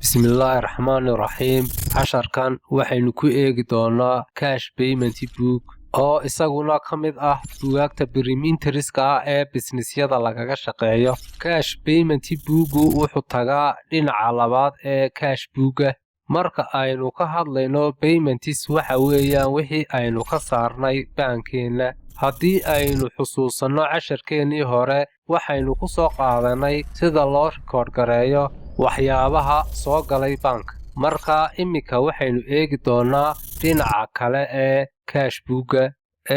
Bismillahirrahmanirrahiim. Casharkan waxaynu ku eegi doonaa cash payment book oo isaguna ka mid ah buugaagta briminteriska ee businessyada lagaga shaqeeyo. Cash payment book wuxuu tagaa dhinaca labaad ee cash booka. Marka aynu ka hadlayno payments waxa weeyaan wixii aynu ka saarnay bankeena. Haddii aynu xusuusano casharkeenii hore waxaynu ku soo qaadanay sida loo record gareeyo waxyaabaha soo galay bank. Marka imika waxaynu eegi doonaa dhinaca kale ee cash booka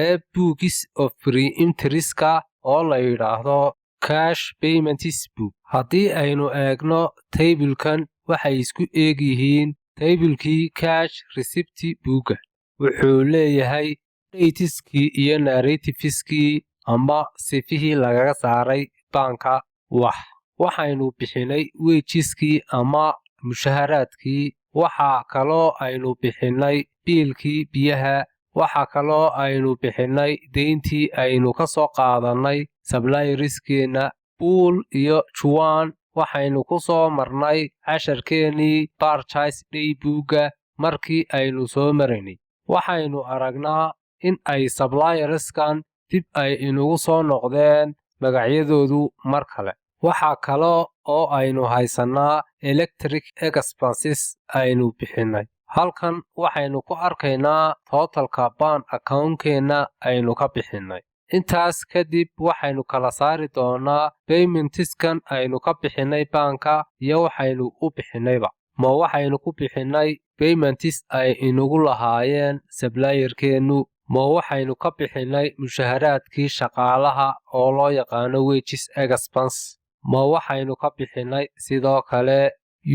ee books of pre-interestka oo la yiraahdo cash payments book. Haddii aynu eegno tablekan waxay isku eeg yihiin tablekii cash receipt booka. Wuxuu leeyahay dateskii iyo narrativeskii ama sifihii lagaga saaray banka waxaynu bixinay wageskii ama mushaharaadkii. Waxa kaloo aynu bixinay biilkii biyaha. Waxa kaloo aynu bixinay deyntii aynu ka soo qaadanay supplierskeena. Pool iyo Juan waxaynu ku soo marnay casharkeenii purchase day booka markii aynu soo marinay. Waxaynu aragnaa in ay supplierskan dib ay inugu soo noqdeen magacyadoodu mar kale. Waxa kaloo oo aynu haysanaa electric expenses aynu bixinay. Halkan waxaynu ku arkaynaa totalka bank accountkeena aynu ka bixinay. Intaas kadib waxaynu kala saari doonaa paymentskan aynu ka bixinay banka iyo waxaynu u bixinayba. Ma waxaynu ku bixinay payments ay inugu lahaayeen supplierkeenu. Ma waxaynu ka bixinay mushaharaadkii shaqaalaha oo loo yaqaano wages expense. Ma waxaynu ka bixinay sidoo kale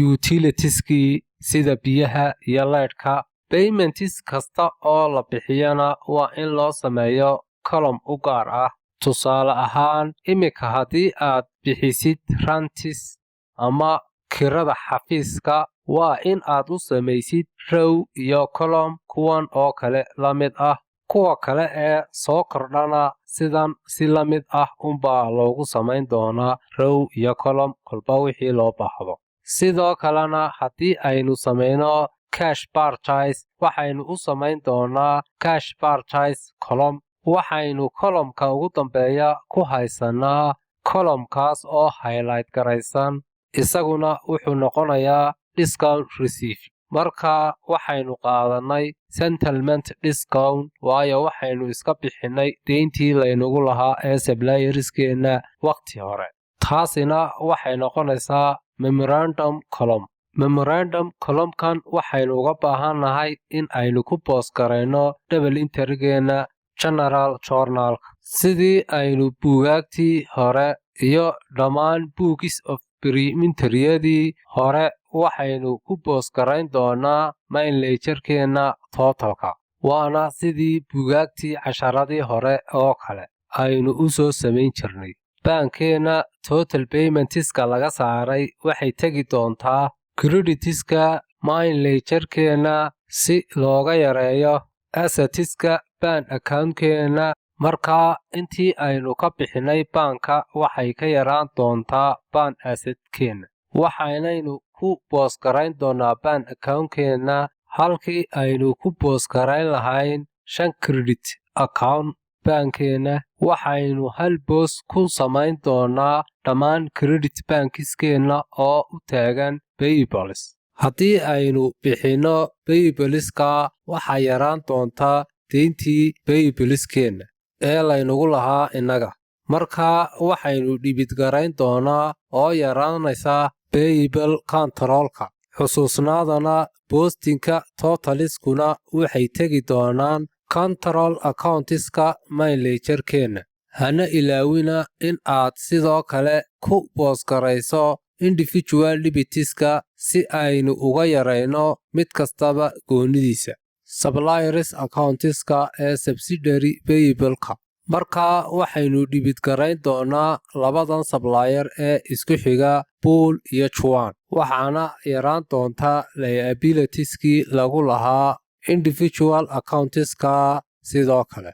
utilitieskii sida biyaha iyo leydhka. Payments kasta oo la bixiyana waa in loo sameeyo column u gaar ah. Tusaale ahaan imika haddii aad bixisid rantis ama kirada xafiiska waa in aad u samaysid row iyo column kuwan oo kale la mid ah. Kuwa kale ee soo kordhana sidan si la mid ah unbaa loogu samayn doonaa row iyo column kolba wixii loo baahdo. Sidoo kalena haddii aynu samayno cash purchase waxaynu u samayn doonaa cash purchase column. Waxaynu columnka ugu dambeeya ku haysanaa columnkaas oo highlight garaysan. Isaguna wuxuu noqonayaa discount receipt. Marka waxaynu qaadanay settlement discount waayo waxaynu iska bixinay deyntii laynagu lahaa ee supplierskeena waqti hore. Taasina waxay noqonaysaa memorandum column. Memorandum columnkan waxaynu uga baahanahay in aynu ku post gareyno double entrygeena general journal sidii aynu buugaagtii hore iyo dhammaan books of pre-mentoryadii hore waxaynu ku post gareyn doonaa main ledgerkeena totalka. Waana sidii buugaagtii casharadii hore oo kale aynu u soo samayn jirnay. Bankeena total paymentska laga saaray waxay tagi doontaa creditska main ledgerkeena si looga yareeyo assetska bank accountkeena. Markaa intii aynu ka bixinay banka waxay ka yaraan doontaa bank assetkeena. Waxaynaynu ku post gareyn doonaa bank accountkeena halkii aynu ku post gareyn lahayn 5 credit account bankeena. Waxaynu hal post ku samayn doonaa dhammaan credit bankiskeena oo u taagan payables. Haddii aynu bixino payableska waxaa yaraan doontaa deyntii payablekeena ee laynagu lahaa inaga. Markaa waxaynu dhibid gareyn doonaa oo yaraanaysa payable controlka. Xusuusnaadana postinka totaliskuna waxay tegi doonaan control accountska main ledgerkeena. Hana ilaawina in aad sidoo kale ku post garayso individual debitska si aynu uga yareyno mid kastaba goonidiisa. Suppliers accountska ee subsidiary payableka. Markaa waxaynu dhibid gareyn doonaa labadan supplier ee isku xiga Pool iyo Juan. Waxaana yaraan doontaa liabilitieski lagu lahaa individual accountska sidoo kale.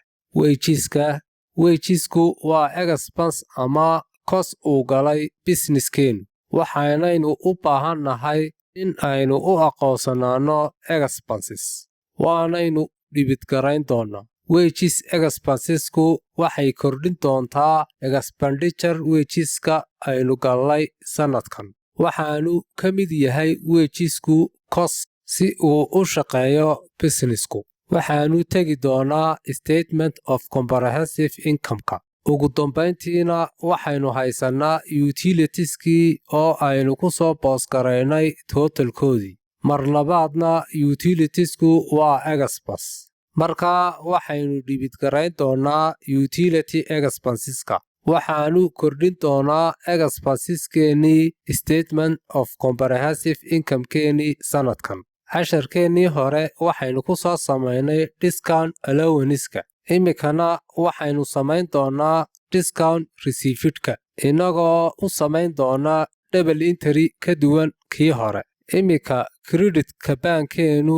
Wagesku waa expense ama cost uu galay businesskeen. Waxaanaynu u baahannahay in aynu u aqoonsanaano expenses waanaynu dhibidgarayn doonaa wages expensesku waxay kordhin doontaa expenditure wageska aynu gallay sanadkan waxaanu ka mid yahay wagesku cost si uu u shaqeeyo businessku waxaanu tegi doonaa statement of comprehensive income-ka ugu dambayntiina waxaynu haysanaa utilitieskii oo aynu ku soo boosgaraynay totalkoodii mar labaadna utilitiesku waa expense markaa waxaynu dhibidgarayn doonaa utility expenseska waxaanu kordhin doonaa expenseskeenii statement of comprehensive income-keenii sanadkan casharkeennii hore waxaynu ku soo samaynay discount allowanceska iminkana waxaynu samayn doonaa discount received-ka innagoo u samayn doonaa double entry ka duwan kii hore iminka creditka baankeennu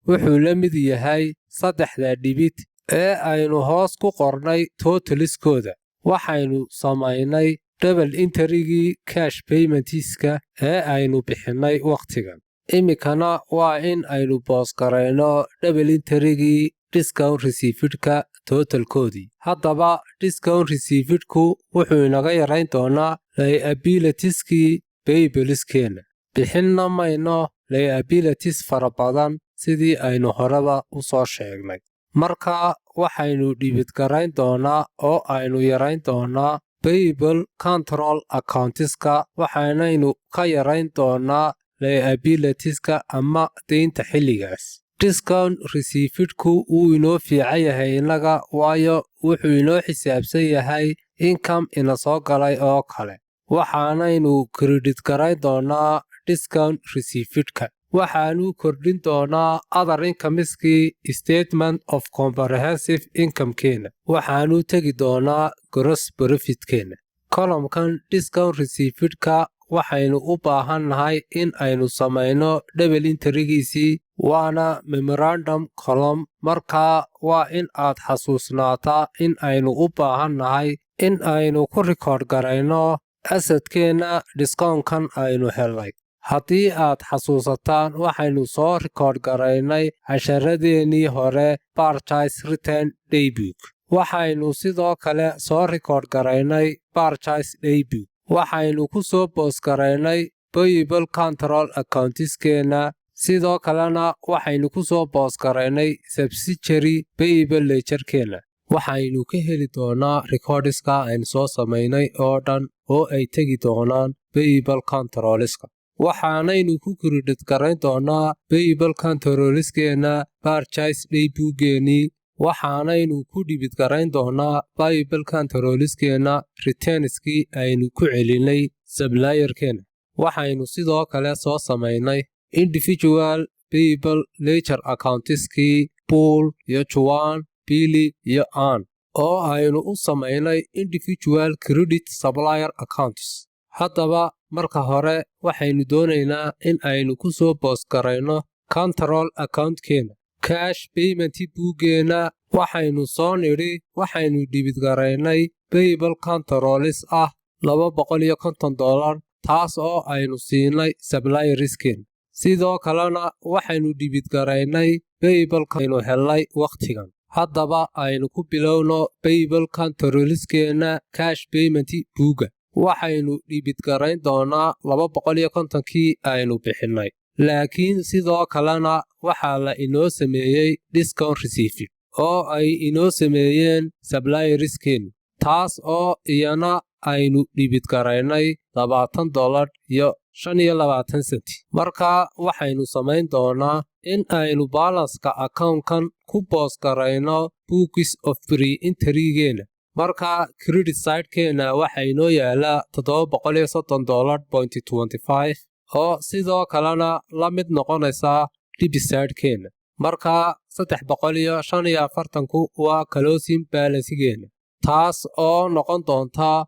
wuxuu la mid yahay saddexda dhibid ee aynu hoos ku qornay totaliskooda waxaynu samaynay double entrygii cash paymentska ee aynu bixinnay wakhtigan iminkana waa in aynu boosgarayno double entrygii discount received-ka totalkoodii haddaba discount received-ku wuxuu inaga yarayn doonaa liabilitieskii payableskeenna bixinna mayno liabilities fara badan sidii aynu horeba u soo sheegnay marka waxaynu dhibidgarayn doonaa oo aynu yarayn doonaa payable control accountiska waxaanaynu ka yarayn doonaa liabilitieska ama deynta xilligaas discount received-ku wuu inoo fiican yahay innaga waayo wuxuu inoo xisaabsan yahay income ina soo galay oo kale waxaanaynu credit-garayn doonaa discount received-ka waxaanu kordhin doonaa other incomeskii statement of comprehensive income-keenna waxaanu tegi doonaa gross profit-keenna column-kan discount received-ka waxaynu u baahannahay in aynu samayno double entrygiisii waana memorandum column markaa waa in aad xasuusnaataa in aynu u baahannahay in aynu ku rikoodh garayno asadkeenna discountkan aynu helnay haddii aad xasuusataan waxaynu soo rikoodh garaynay casharadeenii hore purchase return daybook waxaynu sidoo kale soo rikoodh garaynay purchase daybook waxaynu ku soo boosgaraynay payable control accountiskeenna sidoo kalena waxaynu ku soo boosgaraynay subsidiary payable ledgerkeenna waxaynu ka heli doonaa recordiska aynu soo samaynay oo dhan oo ay tegi doonaan payable controliska waxaanaynu ku credit garayn doonaa payable controliskeenna purchase daybookkeenii waxaanaynu ku dhibid garayn doonaa payable controliskeenna returnskii aynu ku celinay supplierkeenna waxaynu sidoo kale soo samaynay individual payable ledger accountiskii pool iyo juan billy iyo ann oo aynu u samaynay individual credit supplier accounts haddaba marka hore waxaynu doonaynaa in aynu ku soo boosgarayno control account-keenna cash payment bookeenna waxaynu soo nidhi waxaynu dhibidgaraynay payable controlis ah $250 taas oo aynu siinay supplierskeenna sidoo kalena waxaynu dhibidgaraynay payable aynu helnay wakhtigan haddaba aynu ku bilowno payable controliskeenna cash payment booga waxaynu dhibidgarayn doonaa $250kii aynu bixinnay laakiin sidoo kalena waxaa la inoo sameeyey discount received oo ay inoo sameeyeen supplierskeennu taas oo iyana aynu dhibidgaraynay $20 iyo 25 senti markaa waxaynu samayn doonaa in aynu balanska account-kan ku boosgarayno books of pre-entry-geenna markaa credit side-keenna waxaa inoo yaalaa $730.25 oo sidoo kalena la mid noqonaysaa debit side-keenna markaa $345 waa closing balance-geenna taas oo noqon doontaa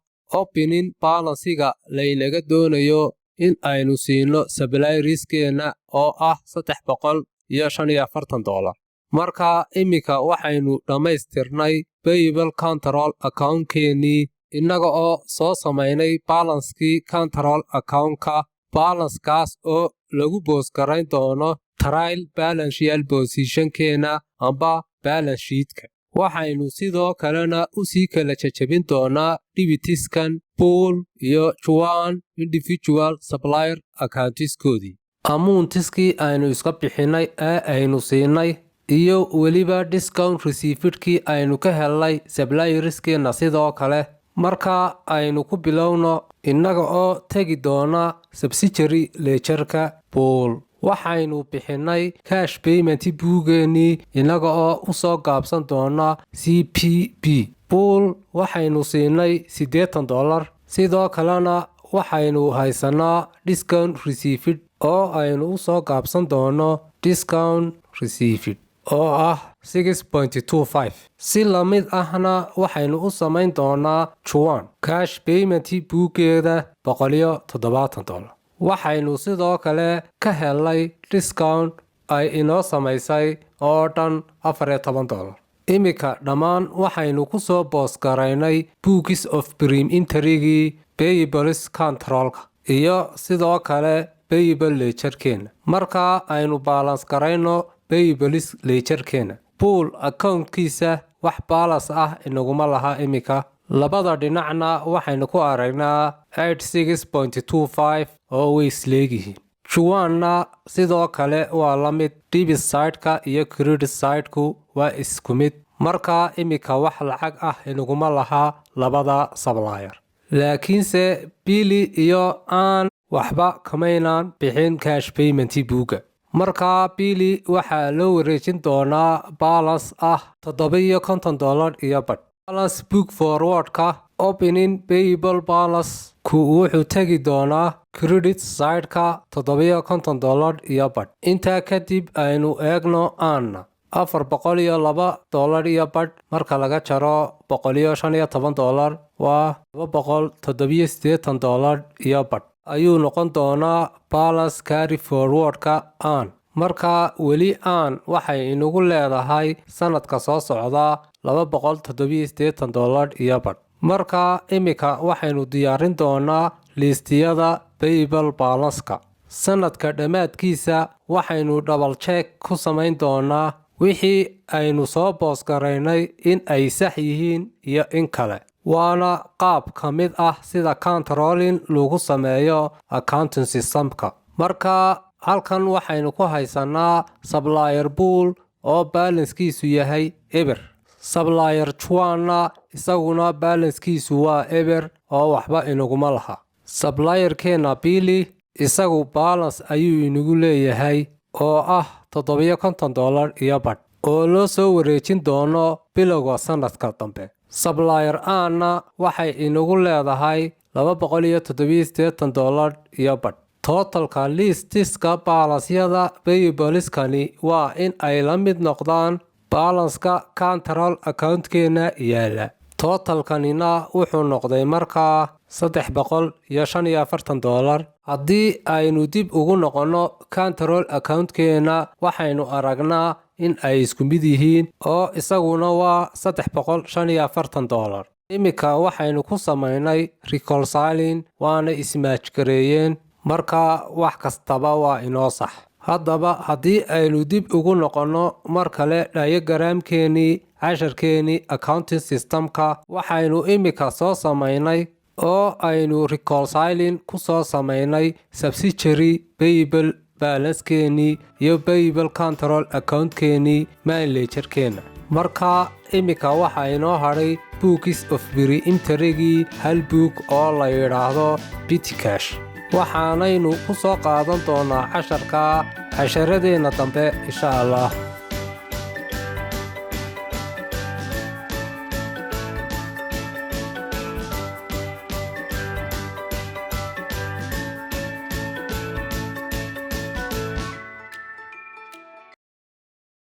opening balance-ga laynaga doonayo in aynu siino supplierskeenna oo ah $345 markaa iminka waxaynu dhammaystirnay payable control account-keennii innaga oo soo samaynay balanskii control account-ka balanskaas oo lagu boosgarayn doono trial balancial positionkeena amba balance sheetka. waxaynu sidoo kalena u sii kala jajabin doonaa dhibitiskan pool iyo juwan individual supplier accountiskoodii. amuuntiskii aynu iska bixinay ee aynu siinay iyo weliba discount receivedkii aynu ka helnay supplierskeena sidoo kale. marka aynu ku bilowno innaga oo tegi doona subsidiary ledgerka pool. waxaynu bixinay cash payment buugeennii innaga oo u soo gaabsan doona CPB. pool waxaynu siinay $80. sidoo kalena waxaynu haysanaa discount received oo aynu u soo gaabsan doono discount received oo ah 6.25. si la mid ahna waxaynu u samayn doonaa juwan cash payment buugeeda $170. waxaynu sidoo kale ka helnay discount ay inoo samaysay oo dhan $14. iminka dhammaan waxaynu ku soo boosgaraynay books of prim interigii payables controlka iyo sidoo kale payable ledgerkeena. marka aynu balance garayno payables ledgerkeena, pool accountkiisa wax balance ah inaguma laha iminka. labada dhinacna waxaynu ku aragnaa 86.25 oo way isleegihiin. juwanna sidoo kale waa la mid. debit sideka iyo credit sideku waa isku mid. marka iminka wax lacag ah inaguma laha labada supplier. laakiinse Billy iyo Ann waxba kamaynan bixin cash payment buuga. marka Billy waxaa loo wareejin doonaa balance ah $57 iyo badh. balance book forwardka opening payable balance ku wuxuu tegi doonaa credit sideka $57 iyo badh. intaa kadib aynu eegno Anna $402 iyo badh marka laga jaro $115 waa $287 iyo badh ayuu noqon doonaa balance carry forwardka Ann. marka weli Ann waxay inagu leedahay sanadka soo socda $287 iyo badh. marka iminka waxaynu diyaarin doonaa liistiyada payable balanceka. sanadka dhammaadkiisa waxaynu double check ku samayn doonaa wixii aynu soo boosgaraynay in ay sax yihiin iyo in kale. waana qaab ka mid ah sida controlling lagu sameeyo accounting systemka. marka halkan waxaynu ku haysanaa supplier pool oo balancekiisu yahay eber. supplier juwanna isaguna balancekiisu waa eber oo waxba inaguma laha. supplierkeena Billy isagu balance ayuu inagu leeyahay oo ah $57 iyo badh oo loo soo wareejin doono bilowga sanadka dambe. supplier Anna waxay inagu leedahay $287 iyo badh. totalka listiska balancyada payableskani waa in ay la mid noqdaan balanceka control accountkeena yaala. totalkanina wuxuu noqday markaa $345. haddii aynu dib ugu noqonno control accountkeena waxaynu aragnaa in ay isku mid yihiin oo isaguna waa $345. iminka waxaynu ku samaynay reconciling waana ismaajgareeyeen. marka wax kastaba waa inoo sax. haddaba haddii aynu dib ugu noqonno mar kale diagramkeenii casharkeenii accounting systemka waxaynu iminka soo samaynay oo aynu reconciling ku soo samaynay subsidiary payable balancekeenii iyo payable control accountkeenii main ledgerkeena. marka iminka waxaa inoo hadhay books of prim interigii hal buug oo la yidhaahdo petty cash. waxaanaynu ku soo qaadan doonaa casharadeenna dambe insha Allah.